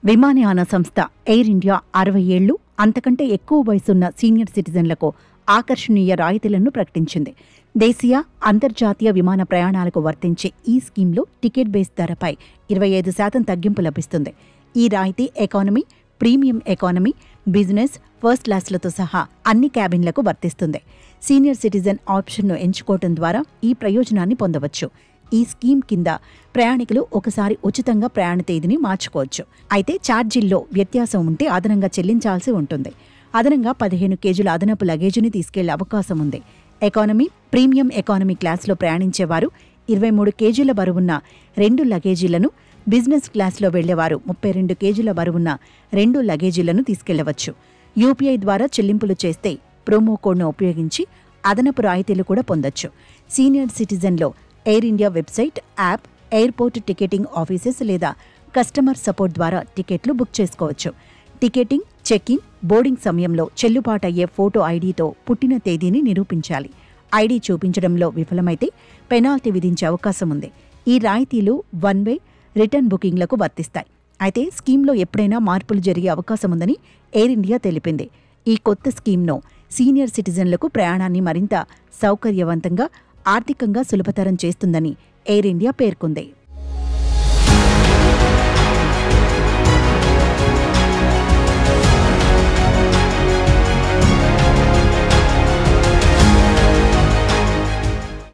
విమానయాన సంస్థ air India 60 ఏళ్లు అంతకంటే ఎక్కువ వయసున్న సీనియర్ సిటిజన్లకు ఆకర్షణీయ రాయితీలను ప్రకటించింది. దేశీయ, అంతర్జాతీయ విమాన ప్రయాణాలకు వర్తించే ఈ స్కీమ్లో టికెట్ బేస్ ధరపై 25% తగ్గింపు లభిస్తుంది. ఈ రాయితీ economy, premium economy, business, first క్లాస్లతో సహా అన్ని క్యాబిన్లకు వర్తిస్తుంది. సీనియర్ సిటిజన్ ఆప్షన్ను ఎంచుకోవడం ద్వారా ఈ ప్రయోజనాన్ని పొందవచ్చు. ఈ స్కీమ్ కింద ప్రయాణికులు ఒకసారి ఉచితంగా ప్రయాణ తేదీని మార్చుకోవచ్చు. అయితే ఛార్జీల్లో వ్యత్యాసం ఉంటే అదనంగా చెల్లించాల్సి ఉంటుంది. అదనంగా 15 కేజీల అదనపు లగేజీని తీసుకెళ్లే అవకాశం ఉంది. ఎకానమీ, ప్రీమియం ఎకానమీ క్లాస్లో ప్రయాణించేవారు 23 కేజీల బరువున్న 2 లగేజీలను, బిజినెస్ క్లాస్లో వెళ్లేవారు 32 కేజీల బరువున్న 2 లగేజీలను తీసుకెళ్లవచ్చు. యూపీఐ ద్వారా చెల్లింపులు చేస్తే ప్రోమో కోడ్ను ఉపయోగించి అదనపు రాయితీలు కూడా పొందొచ్చు. సీనియర్ సిటిజన్లో Air India website, app, airport ticketing offices లేదా కస్టమర్ సపోర్ట్ ద్వారా టికెట్లు బుక్ చేసుకోవచ్చు. టికెటింగ్, చెక్-ఇన్, బోర్డింగ్ సమయంలో చెల్లుబాటయ్యే ఫోటో ఐడీతో పుట్టిన తేదీని నిరూపించాలి. ఐడీ చూపించడంలో విఫలమైతే పెనాల్టీ విధించే అవకాశం ఉంది. ఈ రాయితీలు వన్ వే, రిటర్న్ బుకింగ్లకు వర్తిస్తాయి. అయితే స్కీమ్లో ఎప్పుడైనా మార్పులు జరిగే అవకాశం ఉందని ఎయిర్ ఇండియా తెలిపింది. ఈ కొత్త స్కీమ్ను సీనియర్ సిటిజన్లకు ప్రయాణాన్ని మరింత సౌకర్యవంతంగా, ఆర్థికంగా సులభతరం చేస్తుందని ఎయిర్ ఇండియా పేర్కొంది.